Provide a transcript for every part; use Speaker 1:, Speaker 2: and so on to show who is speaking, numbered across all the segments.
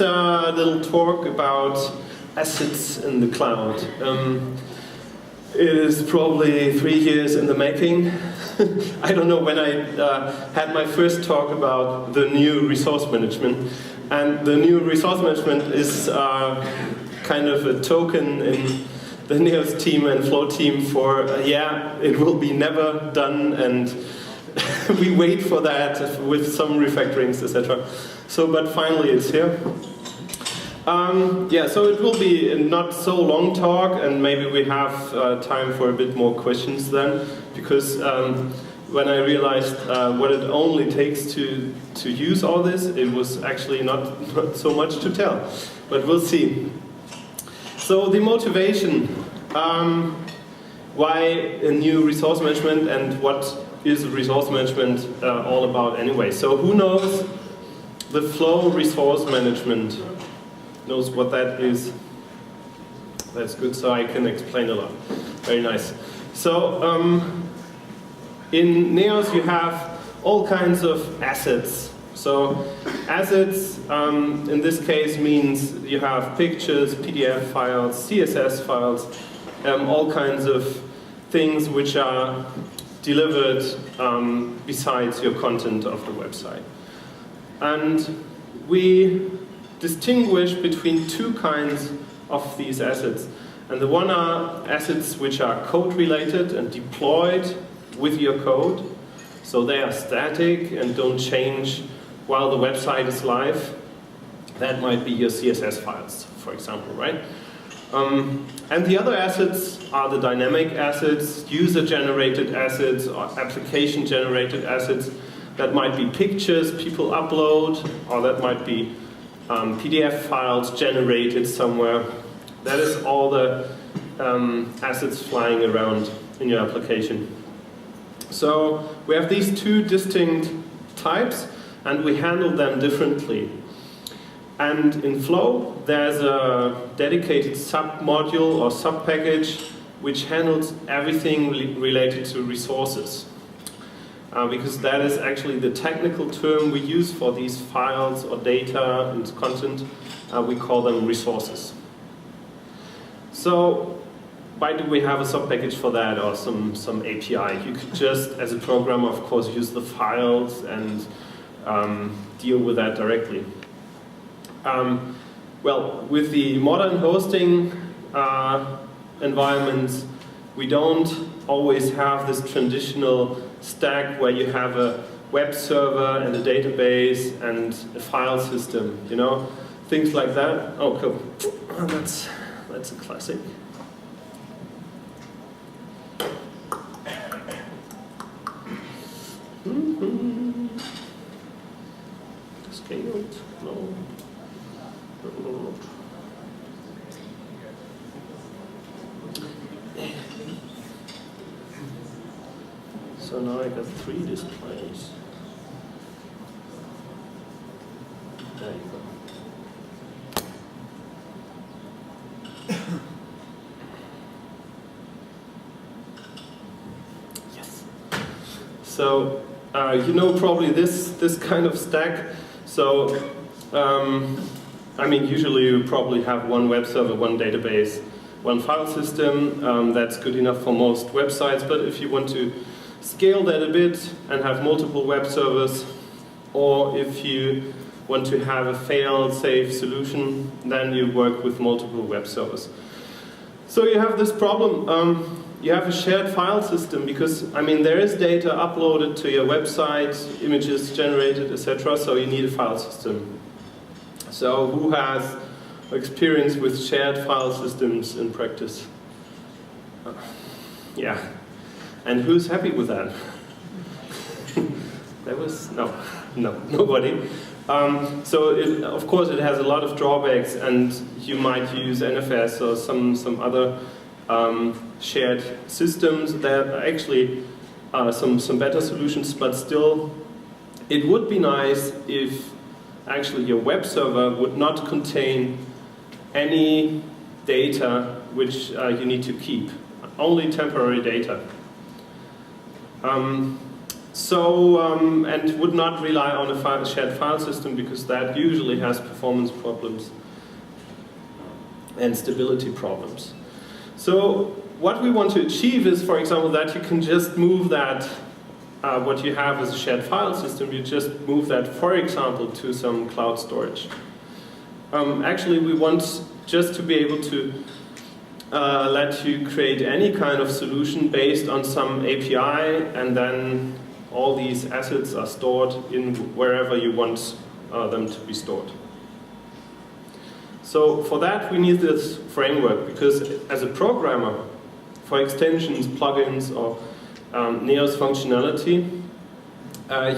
Speaker 1: a little talk about assets in the cloud. It is probably 3 years in the making. I don't know when I had my first talk about the new resource management. And the new resource management is kind of a token in the Neos team and Flow team for, yeah, it will be never done, and we wait for that with some refactorings, etc. So, but finally it's here. Yeah, so it will be a not so long talk, and maybe we have time for a bit more questions then, because when I realized what it only takes to use all this, it was actually not so much to tell, but we'll see. So the motivation, why a new resource management, and what is resource management all about anyway? So who knows the Flow resource management? Knows what that is? That's good, so I can explain a lot. Very nice. So in Neos you have all kinds of assets. So assets in this case means you have pictures, PDF files, CSS files, all kinds of things which are delivered besides your content of the website. And we distinguish between two kinds of these assets. And the one are assets which are code related and deployed with your code. So they are static and don't change while the website is live. That might be your CSS files, for example, right? And the other assets are the dynamic assets, user-generated assets, or application-generated assets. That might be pictures people upload, or that might be PDF files generated somewhere. That is all the assets flying around in your application. So we have these two distinct types, and we handle them differently. And in Flow, there's a dedicated sub-module or sub-package which handles everything related to resources. Because that is actually the technical term we use for these files or data and content. We call them resources. So why do we have a sub-package for that, or some API? You could just, as a programmer, of course, use the files and deal with that directly. Well, with the modern hosting environments, we don't always have this traditional stack where you have a web server and a database and a file system, you know, things like that. Oh, cool. That's a classic. Scaled? No. So now I got 3 displays. There you go. Yes. So you know probably this kind of stack. So I mean, usually you probably have one web server, one database, one file system. That's good enough for most websites. But if you want to scale that a bit and have multiple web servers, or if you want to have a fail-safe solution, then you work with multiple web servers. So you have this problem. You have a shared file system because, I mean, there is data uploaded to your website, images generated, etc. So you need a file system. So who has experience with shared file systems in practice? Yeah. And who's happy with that? There was, no, nobody. So of course it has a lot of drawbacks, and you might use NFS or some other shared systems. There are actually some better solutions, but still it would be nice if actually your web server would not contain any data which you need to keep, only temporary data. And would not rely on a shared file system, because that usually has performance problems and stability problems. So what we want to achieve is, for example, that you can just move that, what you have as a shared file system, you just move that, for example, to some cloud storage. Actually, we want just to be able to let you create any kind of solution based on some API, and then all these assets are stored in wherever you want them to be stored. So for that we need this framework, because as a programmer, for extensions, plugins, or Neos functionality,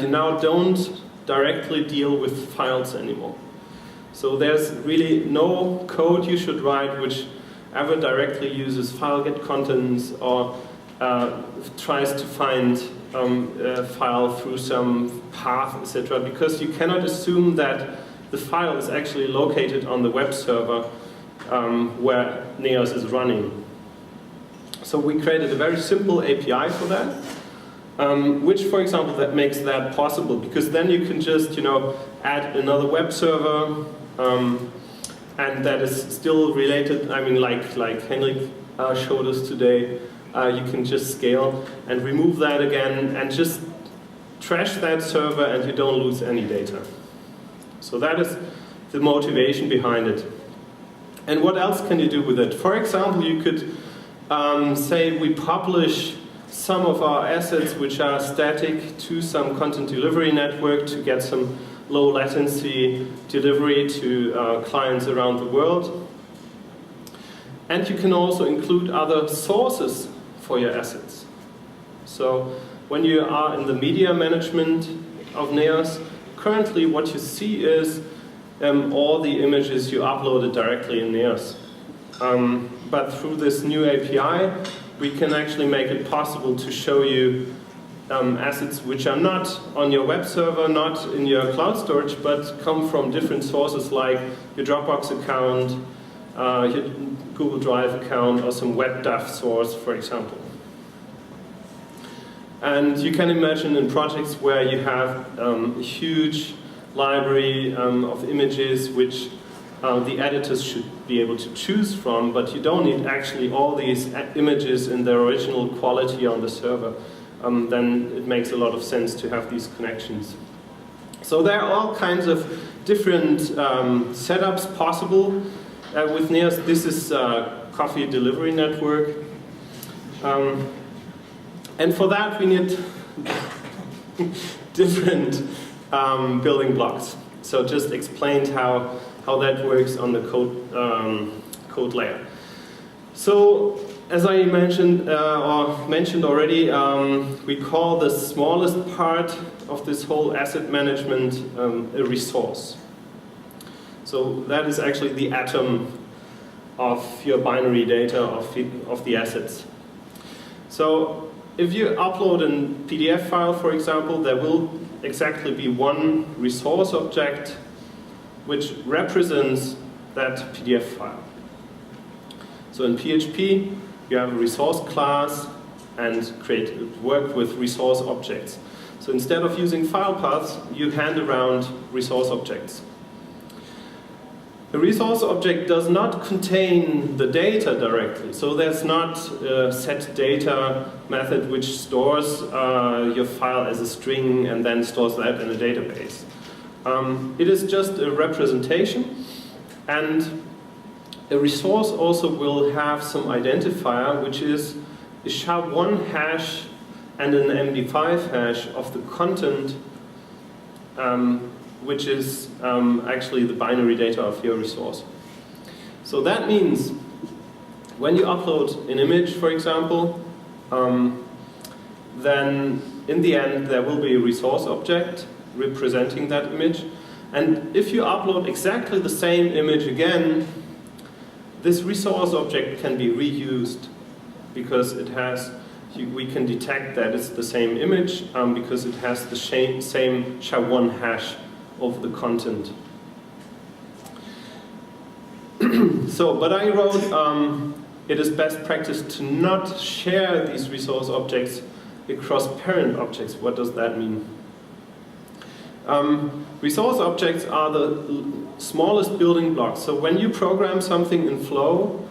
Speaker 1: you now don't directly deal with files anymore. So there's really no code you should write which ever directly uses file get contents or tries to find a file through some path, etc., because you cannot assume that the file is actually located on the web server where Neos is running. So we created a very simple API for that, which, for example, that makes that possible, because then you can just, add another web server, and that is still related. I mean, like Henrik showed us today, you can just scale and remove that again and just trash that server, and you don't lose any data. So that is the motivation behind it. And what else can you do with it? For example, you could say we publish some of our assets which are static to some content delivery network to get some low latency delivery to clients around the world. And you can also include other sources for your assets. So when you are in the media management of Neos, currently what you see is all the images you uploaded directly in Neos. But through this new API, we can actually make it possible to show you assets which are not on your web server, not in your cloud storage, but come from different sources like your Dropbox account, your Google Drive account, or some WebDAV source, for example. And you can imagine in projects where you have a huge library of images which the editors should be able to choose from, but you don't need actually all these images in their original quality on the server. Then it makes a lot of sense to have these connections. So there are all kinds of different setups possible with Neos. This is Coffee Delivery Network. And for that we need different building blocks. So just explained how that works on the code layer. So as I mentioned already, we call the smallest part of this whole asset management a resource. So that is actually the atom of your binary data of the assets. So if you upload a PDF file, for example, there will exactly be one resource object which represents that PDF file. So in PHP, you have a resource class and work with resource objects. So instead of using file paths, you hand around resource objects. The resource object does not contain the data directly, so there's not a set data method which stores your file as a string and then stores that in a database. It is just a representation, and a resource also will have some identifier, which is a SHA-1 hash and an MD5 hash of the content, which is actually the binary data of your resource. So that means when you upload an image, for example, then in the end there will be a resource object representing that image. And if you upload exactly the same image again, this resource object can be reused because it has, we can detect that it's the same image because it has the same SHA-1 hash of the content. But I wrote, it is best practice to not share these resource objects across parent objects. What does that mean? Resource objects are the smallest building blocks. So when you program something in Flow,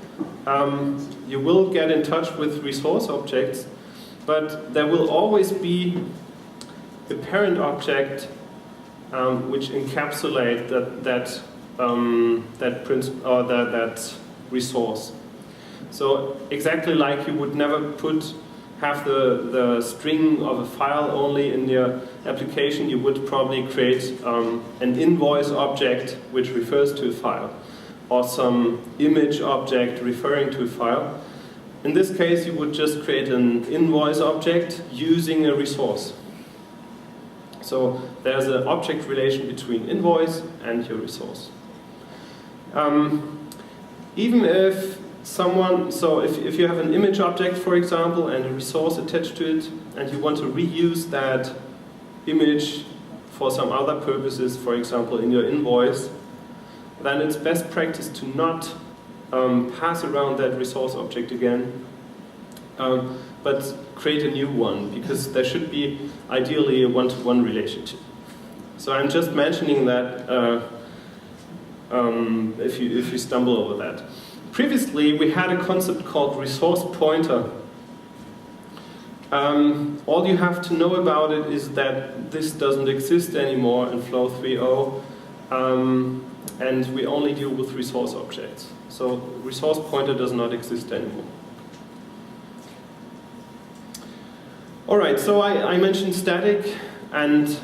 Speaker 1: you will get in touch with resource objects, but there will always be a parent object which encapsulate that resource. So exactly like you would never have the string of a file only in your application, you would probably create an invoice object which refers to a file, or some image object referring to a file. In this case, you would just create an invoice object using a resource. So there's an object relation between invoice and your resource. Even if if you have an image object, for example, and a resource attached to it, and you want to reuse that image for some other purposes, for example, in your invoice, then it's best practice to not pass around that resource object again, but create a new one, because there should be ideally a one-to-one relationship. So I'm just mentioning that if you stumble over that. Previously, we had a concept called resource pointer. All you have to know about it is that this doesn't exist anymore in Flow 3.0, and we only deal with resource objects. So resource pointer does not exist anymore. Alright, so I mentioned static and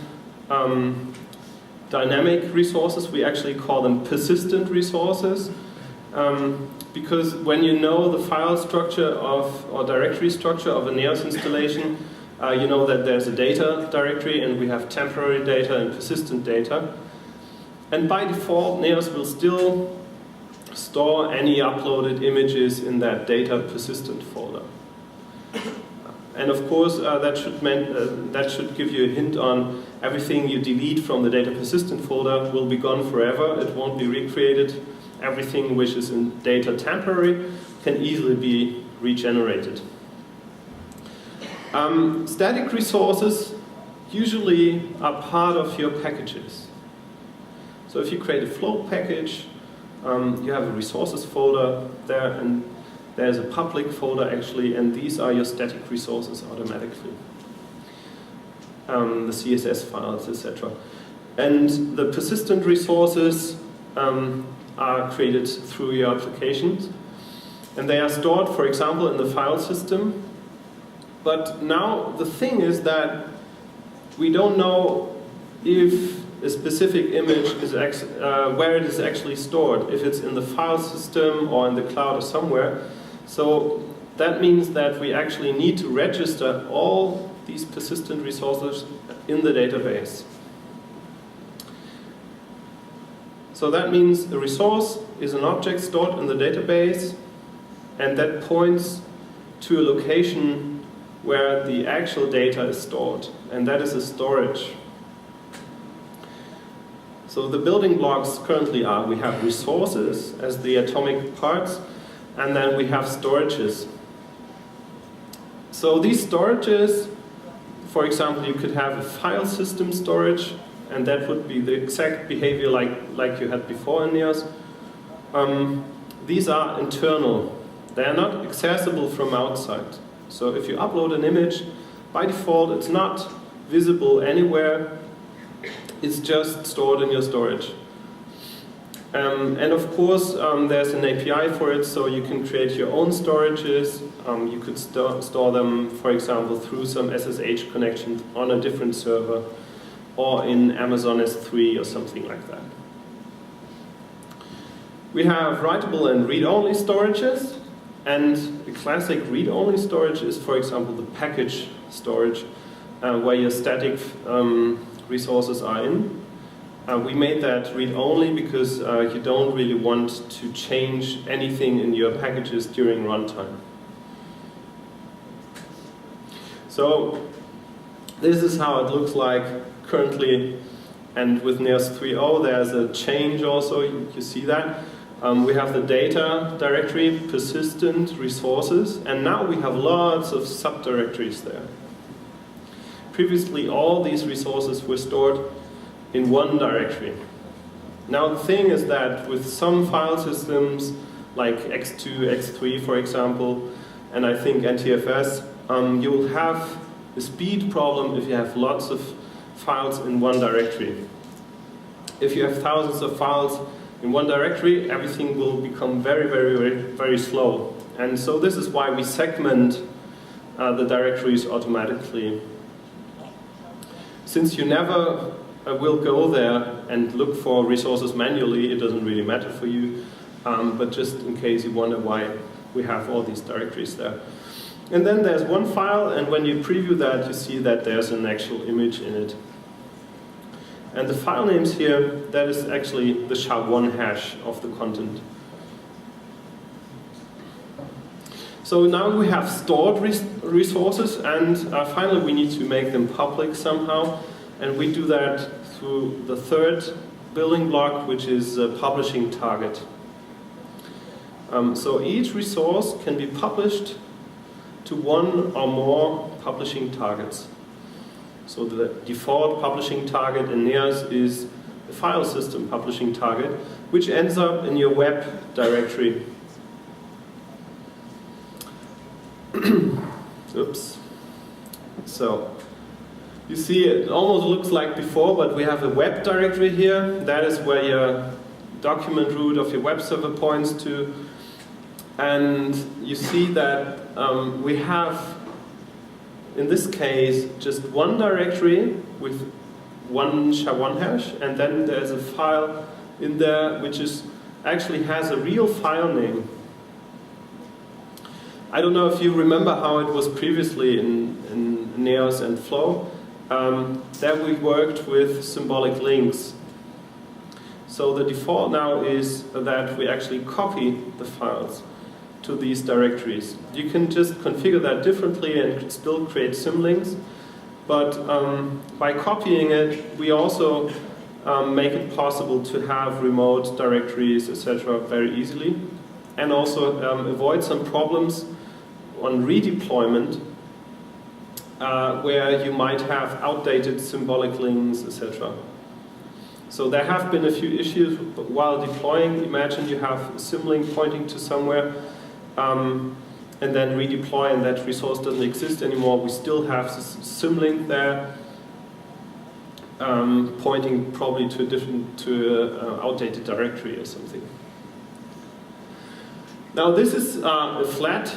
Speaker 1: dynamic resources. We actually call them persistent resources. Because when you know the file structure or directory structure of a Neos installation, you know that there's a data directory, and we have temporary data and persistent data. And by default, Neos will still store any uploaded images in that data persistent folder. And of course, that should give you a hint on everything you delete from the data persistent folder will be gone forever. It won't be recreated. Everything which is in data temporary can easily be regenerated. Static resources usually are part of your packages. So if you create a Flow package, you have a resources folder there, and there's a public folder actually, and these are your static resources automatically. The CSS files, etc. And the persistent resources are created through your applications, and they are stored, for example, in the file system. But now the thing is that we don't know if a specific image is where it is actually stored, if it's in the file system or in the cloud or somewhere. So that means that we actually need to register all these persistent resources in the database. So that means a resource is an object stored in the database, and that points to a location where the actual data is stored, and that is a storage. So the building blocks currently are, we have resources as the atomic parts, and then we have storages. So these storages, for example, you could have a file system storage, and that would be the exact behavior like you had before in Neos. These are internal. They are not accessible from outside. So if you upload an image, by default it's not visible anywhere. It's just stored in your storage. And of course, there's an API for it, so you can create your own storages. You could store them, for example, through some SSH connection on a different server, or in Amazon S3 or something like that. We have writable and read-only storages, and the classic read-only storage is, for example, the package storage, where your static resources are in. We made that read-only because you don't really want to change anything in your packages during runtime. So this is how it looks like currently, and with Neos 3.0 there's a change also, you see that. We have the data directory, persistent resources, and now we have lots of subdirectories there. previously all these resources were stored in one directory. Now the thing is that with some file systems, like X2, X3 for example, and I think NTFS, you will have a speed problem if you have lots of files in one directory. If you have thousands of files in one directory, everything will become very, very, very, very slow. And so this is why we segment the directories automatically. Since you never will go there and look for resources manually, it doesn't really matter for you, but just in case you wonder why we have all these directories there. And then there's one file, and when you preview that, you see that there's an actual image in it. And the file names here, that is actually the SHA-1 hash of the content. So now we have stored resources, and finally we need to make them public somehow. And we do that through the third building block, which is a publishing target. So each resource can be published to one or more publishing targets. So the default publishing target in NEAS is the file system publishing target, which ends up in your web directory. Oops. So you see it almost looks like before, but we have a web directory here. That is where your document root of your web server points to. And you see that we have, in this case, just one directory with one SHA-1 hash, and then there's a file in there which actually has a real file name. I don't know if you remember how it was previously in NEAS and Flow. There we worked with symbolic links. So the default now is that we actually copy the files to these directories. You can just configure that differently and still create symlinks, but by copying it, we also make it possible to have remote directories, etc. very easily, and also avoid some problems on redeployment where you might have outdated symbolic links, etc. So there have been a few issues while deploying. Imagine you have a symlink pointing to somewhere, and then redeploy, and that resource doesn't exist anymore. We still have this symlink there, pointing probably to an outdated directory or something. Now this is a flat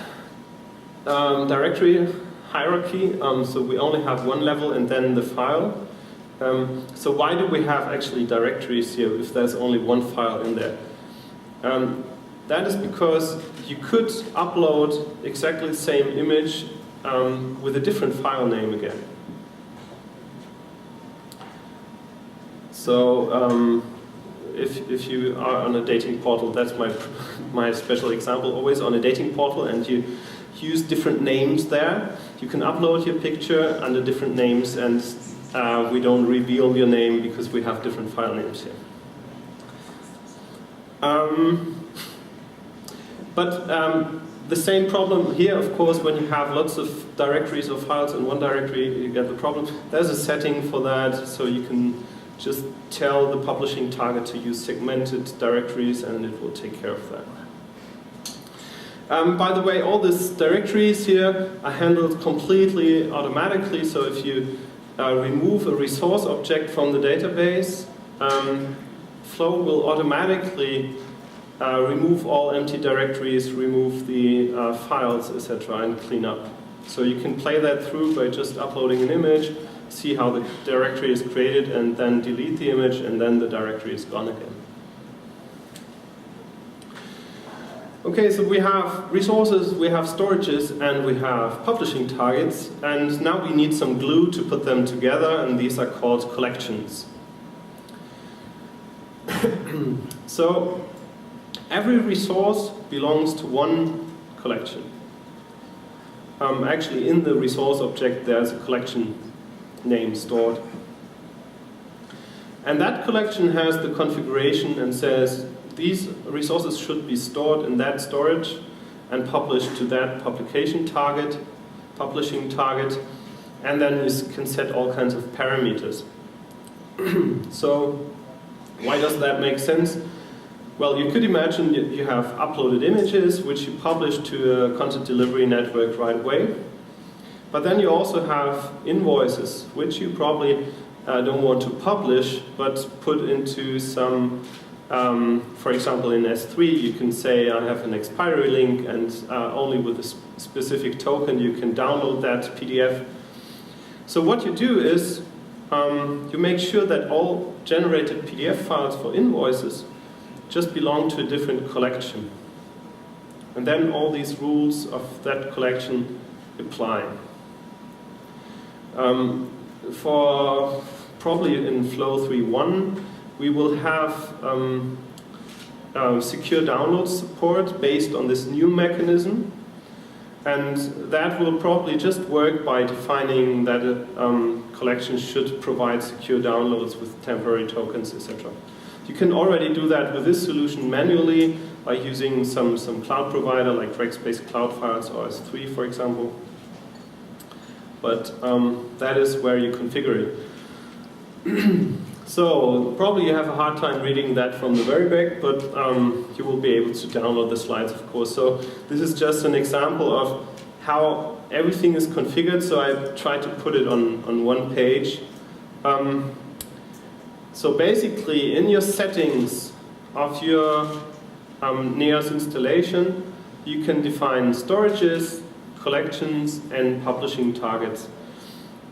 Speaker 1: directory hierarchy, so we only have one level and then the file. So why do we have actually directories here if there's only one file in there? That is because you could upload exactly the same image with a different file name again. So if you are on a dating portal, that's my special example, always on a dating portal, and you use different names there. You can upload your picture under different names, and we don't reveal your name because we have different file names here. But the same problem here, of course, when you have lots of directories or files in one directory, you get the problem. There's a setting for that, so you can just tell the publishing target to use segmented directories, and it will take care of that. By the way, all these directories here are handled completely automatically, so if you remove a resource object from the database, Flow will automatically remove all empty directories, remove the files, etc., and clean up. So you can play that through by just uploading an image, see how the directory is created, and then delete the image, and then the directory is gone again. Okay, so we have resources, we have storages, and we have publishing targets, and now we need some glue to put them together, and these are called collections. So every resource belongs to one collection. Actually, in the resource object, there's a collection name stored. And that collection has the configuration and says these resources should be stored in that storage and published to that publication target, publishing target. and then you can set all kinds of parameters. So why does that make sense? Well, you could imagine you have uploaded images which you publish to a content delivery network right away. But then you also have invoices which you probably don't want to publish but put into some, for example in S3 you can say I have an expiry link, and only with a specific token you can download that PDF. So what you do is you make sure that all generated PDF files for invoices just belong to a different collection. And then all these rules of that collection apply. For probably in Flow 3.1 we will have secure download support based on this new mechanism, and that will probably just work by defining that a collection should provide secure downloads with temporary tokens, etc. You can already do that with this solution manually by using some cloud provider like Rackspace Cloud Files or S3 for example. But that is where you configure it. So probably you have a hard time reading that from the very back, but you will be able to download the slides of course. So this is just an example of how everything is configured, so I tried to put it on one page. So basically, in your settings of your Neos installation, you can define storages, collections, and publishing targets.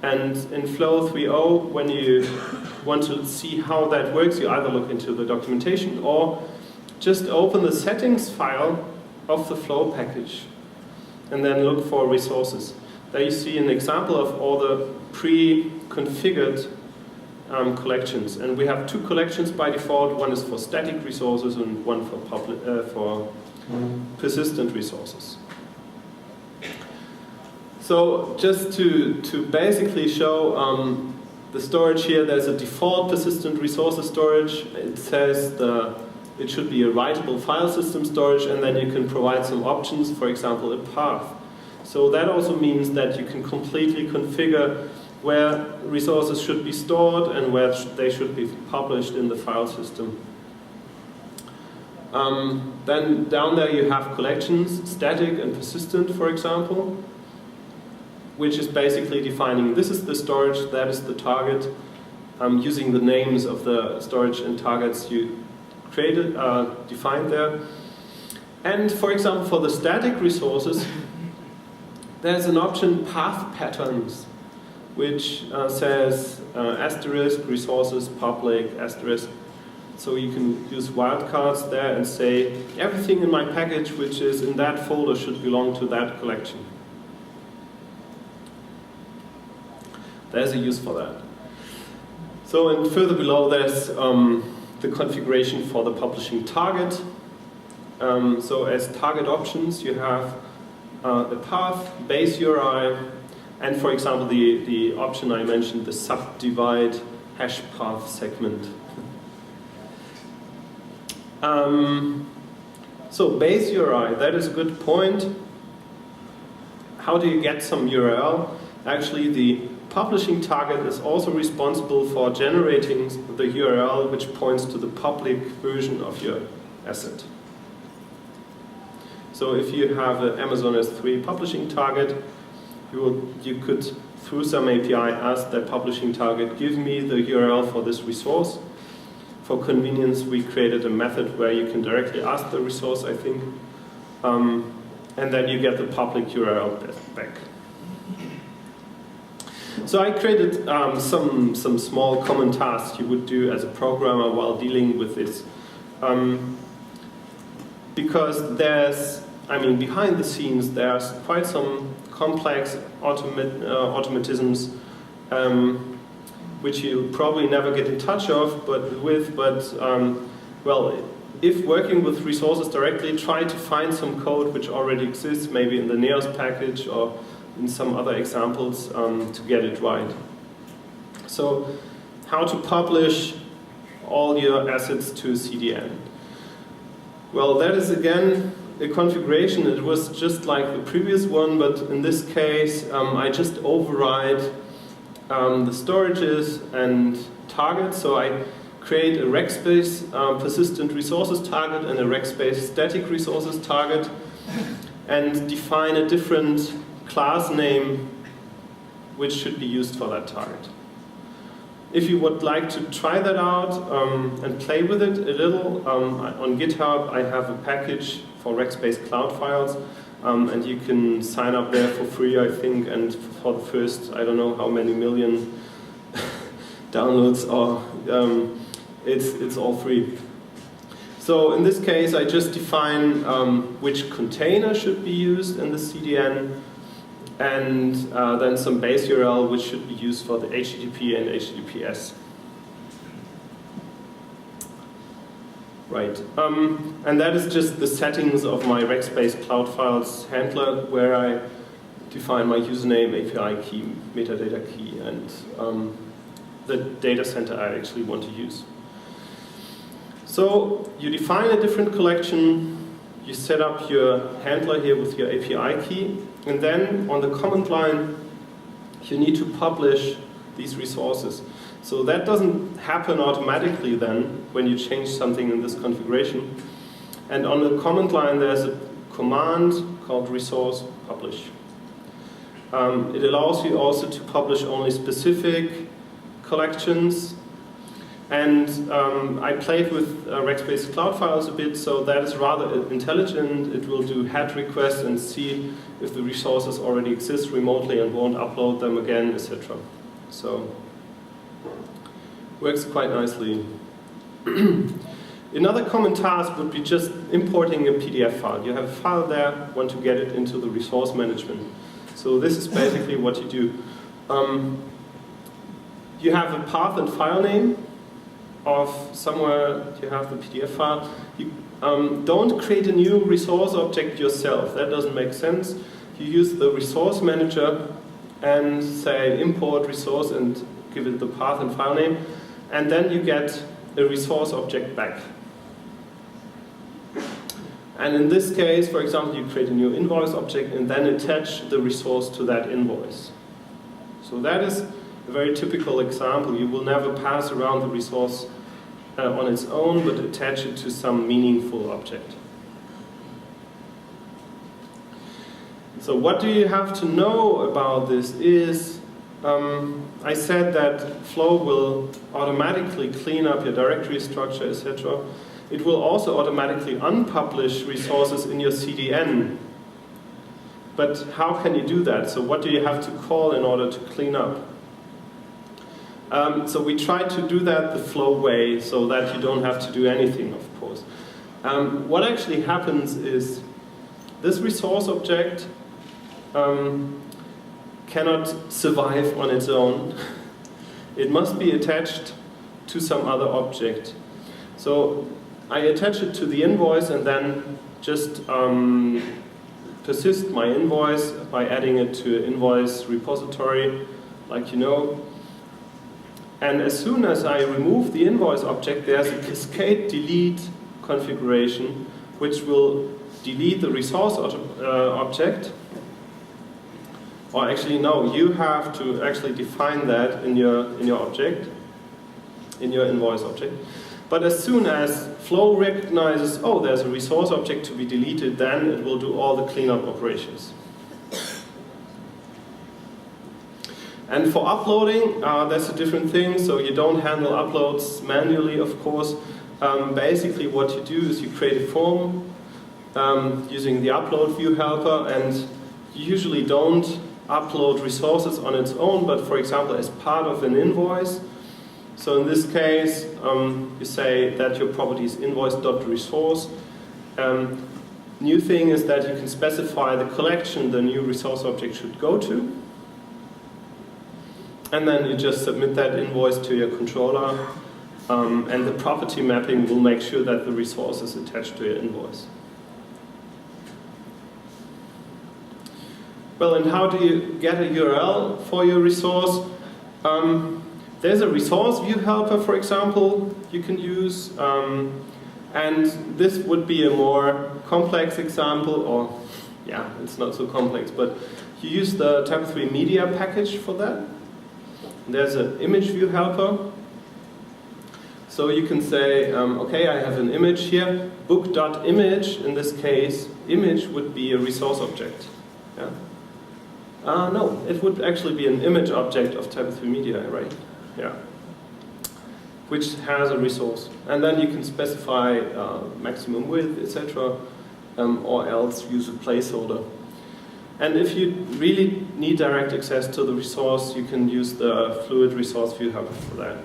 Speaker 1: And in Flow 3.0, when you want to see how that works, you either look into the documentation or just open the settings file of the Flow package and then look for resources. There you see an example of all the pre-configured collections, and we have two collections by default. One is for static resources and one for persistent resources. So just to basically show the storage here, there's a default persistent resources storage. It says it should be a writable file system storage, and then you can provide some options, for example a path. So that also means that you can completely configure where resources should be stored and where they should be published in the file system. Then down there you have collections, static and persistent for example, which is basically defining this is the storage, that is the target, using the names of the storage and targets you created, defined there. And for example for the static resources, there's an option path patterns, which says asterisk resources public asterisk. So you can use wildcards there and say everything in my package which is in that folder should belong to that collection. There's a use for that. So and further below there's the configuration for the publishing target. So as target options you have a path, base URI, and for example the option I mentioned, the subdivide hash path segment. So base URI, that is a good point. How do you get some URL? Actually the publishing target is also responsible for generating the URL which points to the public version of your asset. So if you have an Amazon S3 publishing target, you could, through some API, ask that publishing target, give me the URL for this resource. For convenience, we created a method where you can directly ask the resource, I think, and then you get the public URL back. So I created some small common tasks you would do as a programmer while dealing with this. Because behind the scenes, there's quite some complex automatisms which you probably never get in touch of, well, if working with resources directly, try to find some code which already exists, maybe in the Neos package or in some other examples, to get it right. So, how to publish all your assets to CDN? Well, that is again a configuration. It was just like the previous one, but in this case, I just override the storages and targets. So I create a rackspace persistent resources target and a rackspace static resources target, and define a different class name which should be used for that target. If you would like to try that out and play with it a little, on GitHub I have a package for Rackspace Cloud Files, and you can sign up there for free, I think, and for the first, I don't know how many million downloads, or it's all free. So in this case I just define which container should be used in the CDN, and then some base URL which should be used for the HTTP and HTTPS. Right, and that is just the settings of my Rackspace Cloud Files handler, where I define my username, API key, metadata key, and the data center I actually want to use. So you define a different collection, you set up your handler here with your API key, and then on the command line you need to publish these resources. So that doesn't happen automatically then when you change something in this configuration. And on the command line there's a command called resource publish. It allows you also to publish only specific collections. And I played with Rackspace Cloud Files a bit, so that is rather intelligent. It will do head requests and see if the resources already exist remotely and won't upload them again, etc. So, works quite nicely. Another common task would be just importing a PDF file. You have a file there, want to get it into the resource management. So this is basically what you do. You have a path and file name of somewhere you have the PDF file. You don't create a new resource object yourself. That doesn't make sense. You use the resource manager and say import resource and give it the path and file name, and then you get a resource object back. And in this case, for example, you create a new invoice object and then attach the resource to that invoice. So that is a very typical example. You will never pass around the resource on its own, but attach it to some meaningful object. So what do you have to know about this is, I said that Flow will automatically clean up your directory structure, etc. It will also automatically unpublish resources in your CDN. But how can you do that? So what do you have to call in order to clean up? So we try to do that the Flow way, so that you don't have to do anything, of course. What actually happens is this resource object cannot survive on its own. It must be attached to some other object. So I attach it to the invoice and then just persist my invoice by adding it to an invoice repository, like you know. And as soon as I remove the invoice object, there's a cascade delete configuration which will delete the resource object. Or actually, no, you have to actually define that in your object, in your invoice object. But as soon as Flow recognizes, oh, there's a resource object to be deleted, then it will do all the cleanup operations. And for uploading, that's a different thing. So you don't handle uploads manually, of course. Basically what you do is you create a form using the upload view helper, and you usually don't upload resources on its own, but for example as part of an invoice. So in this case, you say that your property is invoice.resource. New thing is that you can specify the collection the new resource object should go to. And then you just submit that invoice to your controller, and the property mapping will make sure that the resource is attached to your invoice. Well, and how do you get a URL for your resource? There's a resource view helper, for example, you can use. And this would be a more complex example, or yeah, it's not so complex, but you use the Type 3 media package for that. There's an image view helper. So you can say, okay, I have an image here, book.image, in this case, image would be a resource object. Yeah? No, it would actually be an image object of Type 3 media, right? Yeah. Which has a resource. And then you can specify maximum width, etc., or else use a placeholder. And if you really need direct access to the resource, you can use the fluid resource view helper for that.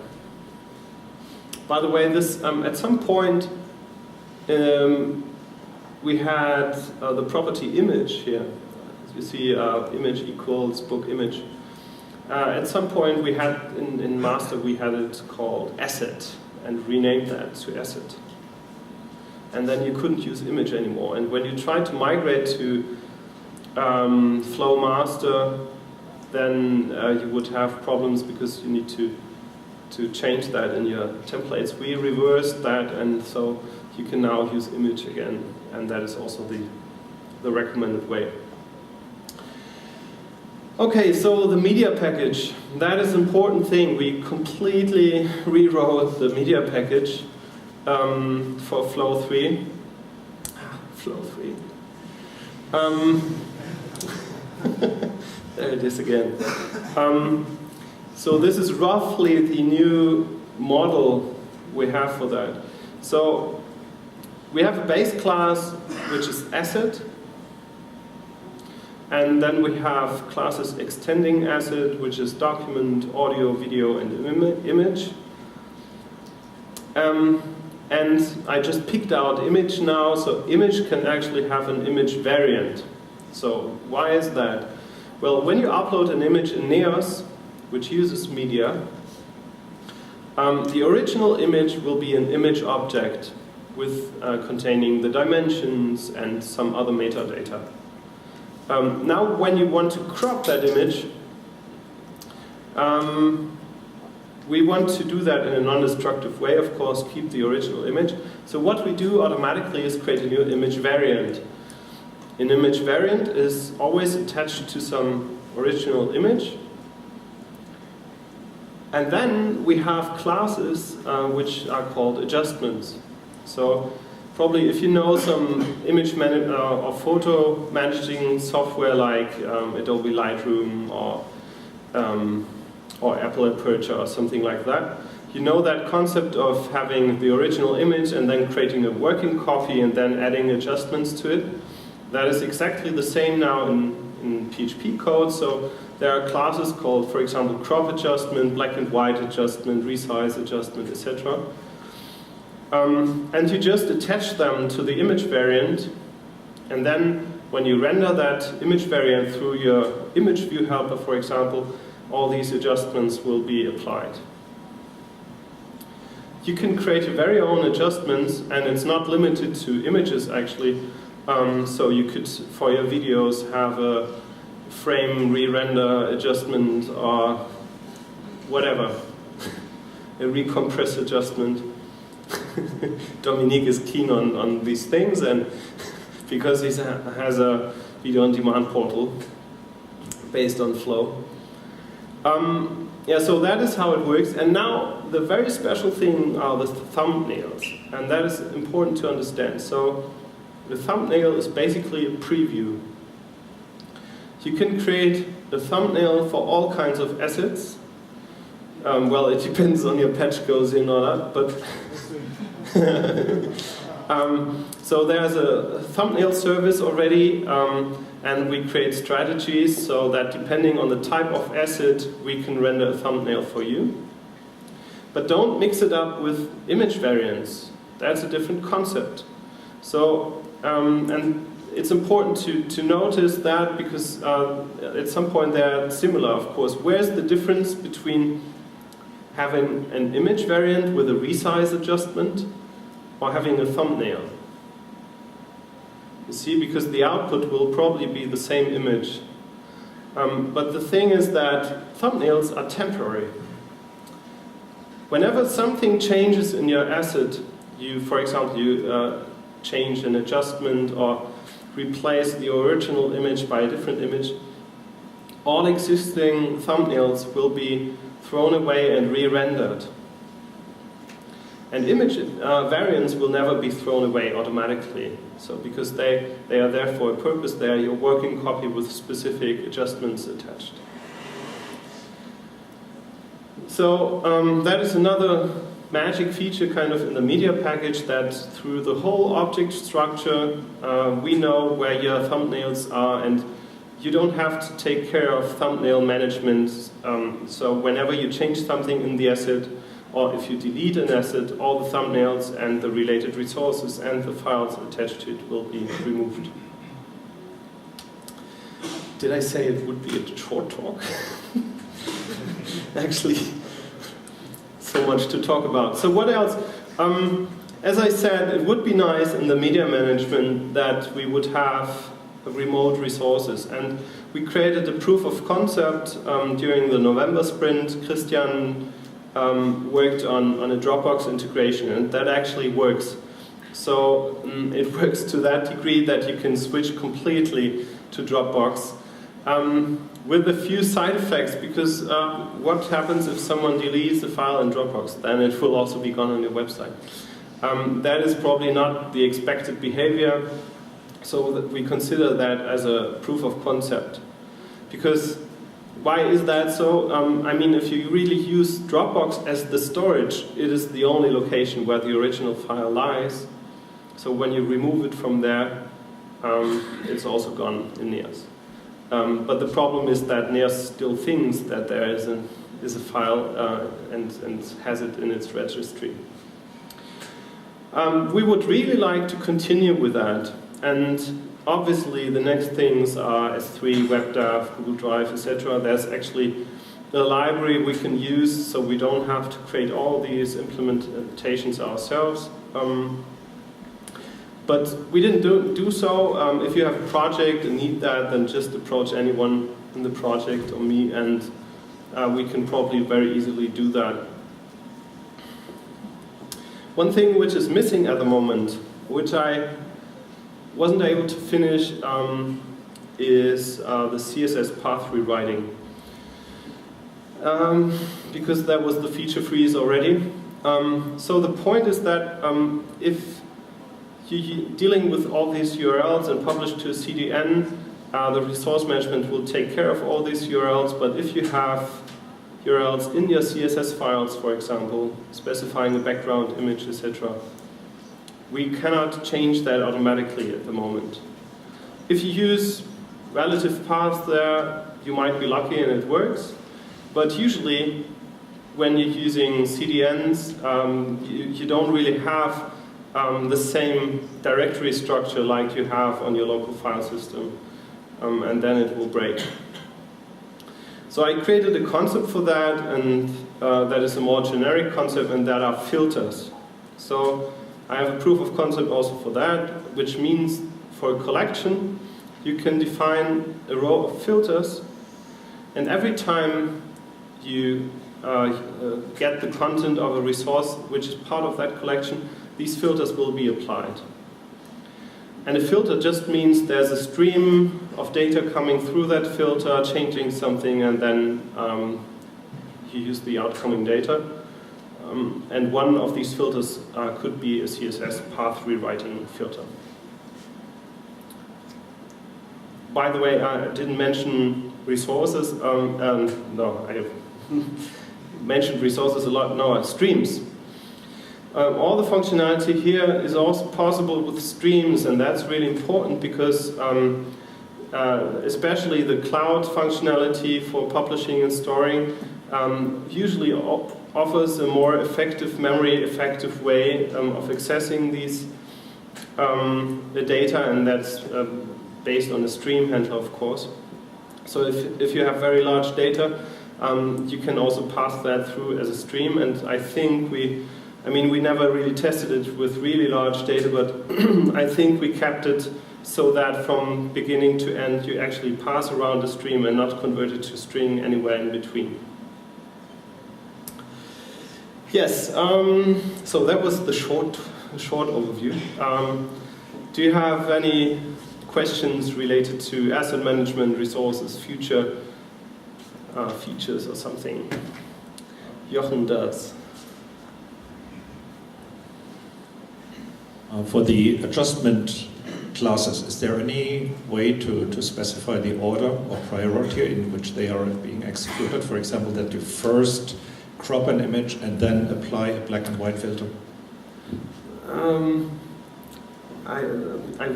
Speaker 1: By the way, this at some point we had the property image here. As you see, image equals book image. At some point we had in master we had it called asset and renamed that to asset. And then you couldn't use image anymore. And when you tried to migrate to flow master, then you would have problems because you need to change that in your templates. We reversed that, and so you can now use image again, and that is also the recommended way. Okay, so the media package, that is an important thing. We completely rewrote the media package for Flow 3. Flow 3. There it is again. So this is roughly the new model we have for that. So we have a base class which is asset, and then we have classes extending asset, which is document, audio, video, and image. And I just picked out image now, so image can actually have an image variant. So why is that? Well, when you upload an image in Neos, which uses media, the original image will be an image object with containing the dimensions and some other metadata. Now when you want to crop that image, we want to do that in a non-destructive way, of course, keep the original image. So what we do automatically is create a new image variant. An image variant is always attached to some original image. And then we have classes which are called adjustments. So probably if you know some image or photo managing software like Adobe Lightroom or Apple Aperture or something like that, you know that concept of having the original image and then creating a working copy and then adding adjustments to it. That is exactly the same now in PHP code. So there are classes called, for example, crop adjustment, black and white adjustment, resize adjustment, etc. And you just attach them to the image variant, and then when you render that image variant through your image view helper, for example, all these adjustments will be applied. You can create your very own adjustments, and it's not limited to images actually. So you could, for your videos, have a frame re-render adjustment or whatever, a recompress adjustment. Dominique is keen on these things, and because he has a video-on-demand portal based on Flow. Yeah, so that is how it works. And now the very special thing are the thumbnails, and that is important to understand. So the thumbnail is basically a preview. You can create a thumbnail for all kinds of assets. Well, it depends on your patch goes in or not, but so there's a thumbnail service already, and we create strategies so that depending on the type of asset, we can render a thumbnail for you. But don't mix it up with image variants. That's a different concept. So, and it's important to notice that because at some point they're similar, of course. Where's the difference between having an image variant with a resize adjustment or having a thumbnail? You see, because the output will probably be the same image. But the thing is that thumbnails are temporary. Whenever something changes in your asset, for example, you change an adjustment or replace the original image by a different image, all existing thumbnails will be thrown away and re-rendered. And image variants will never be thrown away automatically. So because they are there for a purpose, they are your working copy with specific adjustments attached. So that is another magic feature kind of in the media package, that through the whole object structure we know where your thumbnails are, and you don't have to take care of thumbnail management. So whenever you change something in the asset, or if you delete an asset, all the thumbnails and the related resources and the files attached to it will be removed. Did I say it would be a short talk? Actually, so much to talk about. So what else? As I said, it would be nice in the media management that we would have remote resources. And we created a proof of concept during the November sprint. Christian worked on a Dropbox integration, and that actually works. So it works to that degree that you can switch completely to Dropbox with a few side effects, because what happens if someone deletes the file in Dropbox? Then it will also be gone on your website. That is probably not the expected behavior, so that we consider that as a proof of concept. Because why is that so? I mean, if you really use Dropbox as the storage, it is the only location where the original file lies. So when you remove it from there, it's also gone in NEAS. But the problem is that NEAS still thinks that there is a file and has it in its registry. We would really like to continue with that. And obviously the next things are S3, WebDAV, Google Drive, etc. There's actually a library we can use, so we don't have to create all these implementations ourselves. But we didn't do so. If you have a project and need that, then just approach anyone in the project or me, and we can probably very easily do that. One thing which is missing at the moment, which I wasn't able to finish, is the CSS path rewriting. Because that was the feature freeze already. So the point is that if you're dealing with all these URLs and publish to a CDN, the resource management will take care of all these URLs, but if you have URLs in your CSS files, for example, specifying a background image, etc., we cannot change that automatically at the moment. If you use relative paths there, you might be lucky and it works, but usually when you're using CDNs, you don't really have the same directory structure like you have on your local file system, and then it will break. So I created a concept for that, and that is a more generic concept, and that are filters. So I have a proof of concept also for that, which means for a collection you can define a row of filters, and every time you get the content of a resource which is part of that collection, these filters will be applied. And a filter just means there's a stream of data coming through that filter, changing something, and then you use the outcoming data. And one of these filters could be a CSS path rewriting filter. By the way, I didn't mention resources. No, I have mentioned resources a lot. No, streams. All the functionality here is also possible with streams, and that's really important because especially the cloud functionality for publishing and storing usually offers a more effective memory, effective way of accessing these the data, and that's based on a stream handler, of course. So if you have very large data, you can also pass that through as a stream, and I think we never really tested it with really large data, but I think we kept it so that from beginning to end you actually pass around the stream and not convert it to string anywhere in between. Yes, so that was the short short overview. Do you have any questions related to asset management, resources, future features or something? Jochen does.
Speaker 2: For the adjustment classes, is there any way to specify the order or priority in which they are being executed? For example, that you first crop an image and then apply a black and white filter?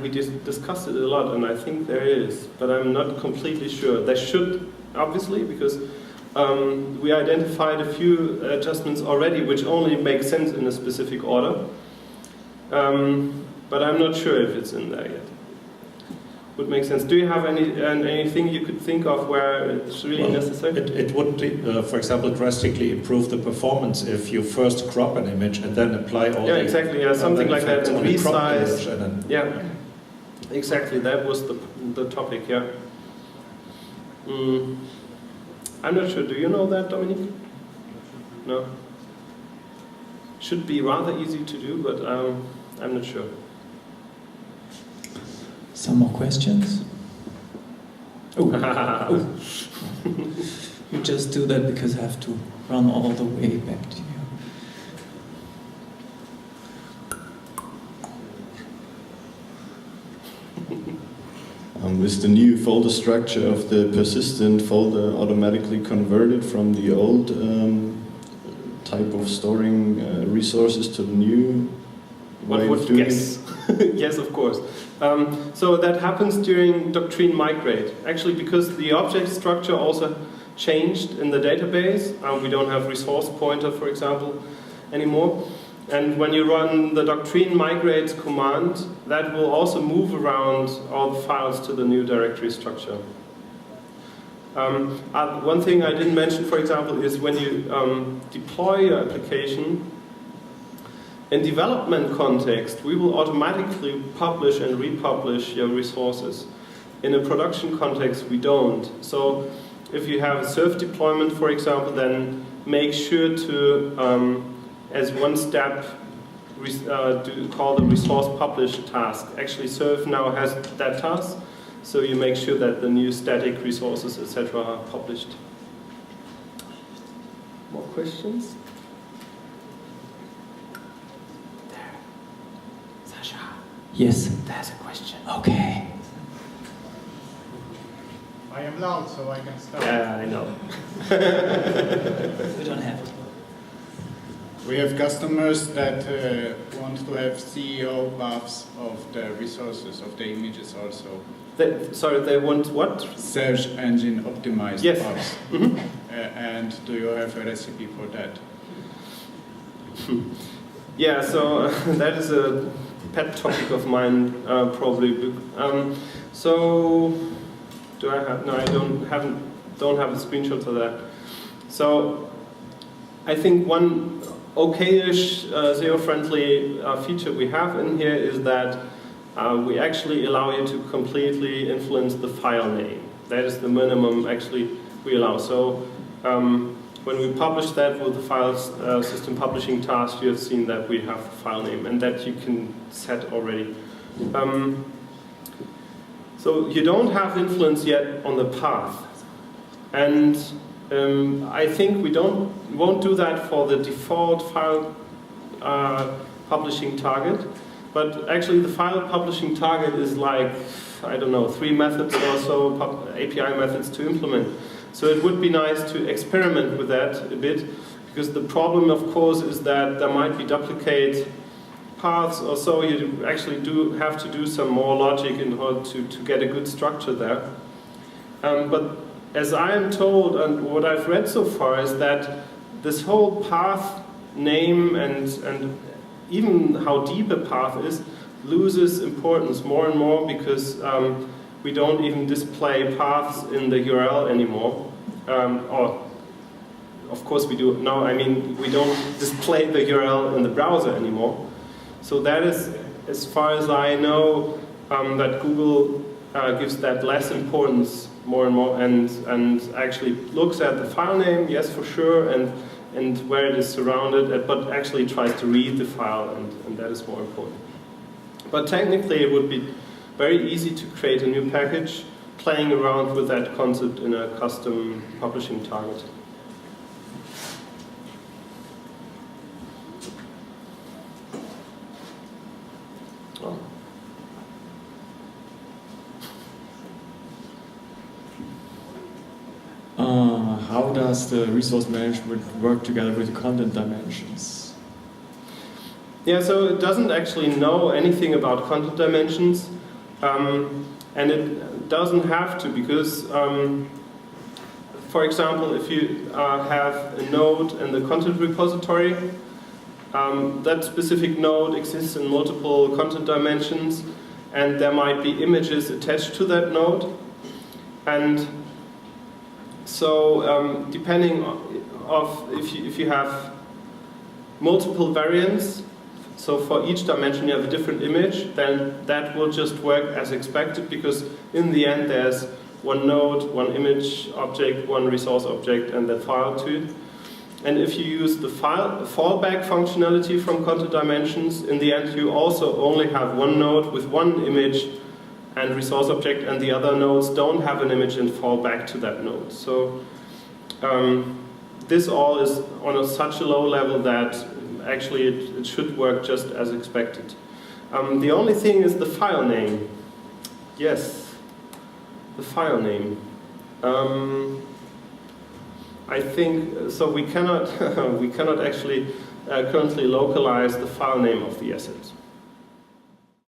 Speaker 1: We discussed it a lot, and I think there is, but I'm not completely sure. There should, obviously, because we identified a few adjustments already which only make sense in a specific order. But I'm not sure if it's in there yet. Would make sense. Do you have anything you could think of where it's really necessary?
Speaker 2: It would, for example, drastically improve the performance if you first crop an image and then apply all the
Speaker 1: exactly, yeah, something like that, and resize.
Speaker 2: And then,
Speaker 1: yeah, exactly, that was the topic, yeah. I'm not sure, do you know that, Dominique? No? Should be rather easy to do, but I'm not sure.
Speaker 3: Some more questions? Oh. You just do that because I have to run all the way back to you.
Speaker 4: Is the new folder structure of the persistent folder automatically converted from the old type of storing resources to the new way of doing it?
Speaker 1: Yes, of course. So that happens during Doctrine Migrate. Actually, because the object structure also changed in the database. We don't have resource pointer, for example, anymore. And when you run the Doctrine Migrate command, that will also move around all the files to the new directory structure. One thing I didn't mention, for example, is when you deploy your application, in development context, we will automatically publish and republish your resources. In a production context, we don't. So if you have a serve deployment, for example, then make sure to, as one step, call the resource publish task. Actually, serve now has that task, so you make sure that the new static resources, etc., are published. More questions?
Speaker 3: Yes.
Speaker 1: There's a question.
Speaker 3: Okay.
Speaker 5: I am loud, so I can start.
Speaker 1: Yeah, I know.
Speaker 3: We don't have it.
Speaker 5: We have customers that want to have CEO paths of the resources, of the images also.
Speaker 1: Sorry, they want what?
Speaker 5: Search engine optimized
Speaker 1: Yes.
Speaker 5: paths.
Speaker 1: Mm-hmm.
Speaker 5: And do you have a recipe for that?
Speaker 1: Yeah, so that is a pet topic of mine, probably. So, do I have? No, I don't have a screenshot of that. So, I think one okay-ish SEO-friendly feature we have in here is that we actually allow you to completely influence the file name. That is the minimum actually we allow. So, when we publish that with the file system publishing task, you have seen that we have the file name and that you can set already. So you don't have influence yet on the path. And I think we won't do that for the default file publishing target. But actually the file publishing target is like, I don't know, 3 methods or so, API methods to implement. So it would be nice to experiment with that a bit, because the problem, of course, is that there might be duplicate paths or so. You actually do have to do some more logic in order to get a good structure there. But as I am told, and what I've read so far, is that this whole path name and even how deep a path is loses importance more and more, because we don't even display paths in the URL anymore. Or, of course we do. No, I mean, we don't display the URL in the browser anymore. So that is, as far as I know, that Google gives that less importance more and more, and actually looks at the file name, yes, for sure, and and where it is surrounded, but actually tries to read the file, and that is more important. But technically it would be very easy to create a new package playing around with that concept in a custom publishing target. Oh.
Speaker 3: How does the resource management work together with the content dimensions?
Speaker 1: Yeah, so it doesn't actually know anything about content dimensions, and it doesn't have to, because, for example, if you have a node in the content repository, that specific node exists in multiple content dimensions, and there might be images attached to that node. And so, depending on if you have multiple variants, so for each dimension you have a different image, then that will just work as expected, because in the end there's one node, one image object, one resource object, and the file too. And if you use the fallback functionality from content dimensions, in the end you also only have one node with one image and resource object, and the other nodes don't have an image and fall back to that node. So this all is on such a low level that actually it should work just as expected. The only thing is the file name. Yes, the file name. I think so. We cannot we cannot actually currently localize the file name of the assets.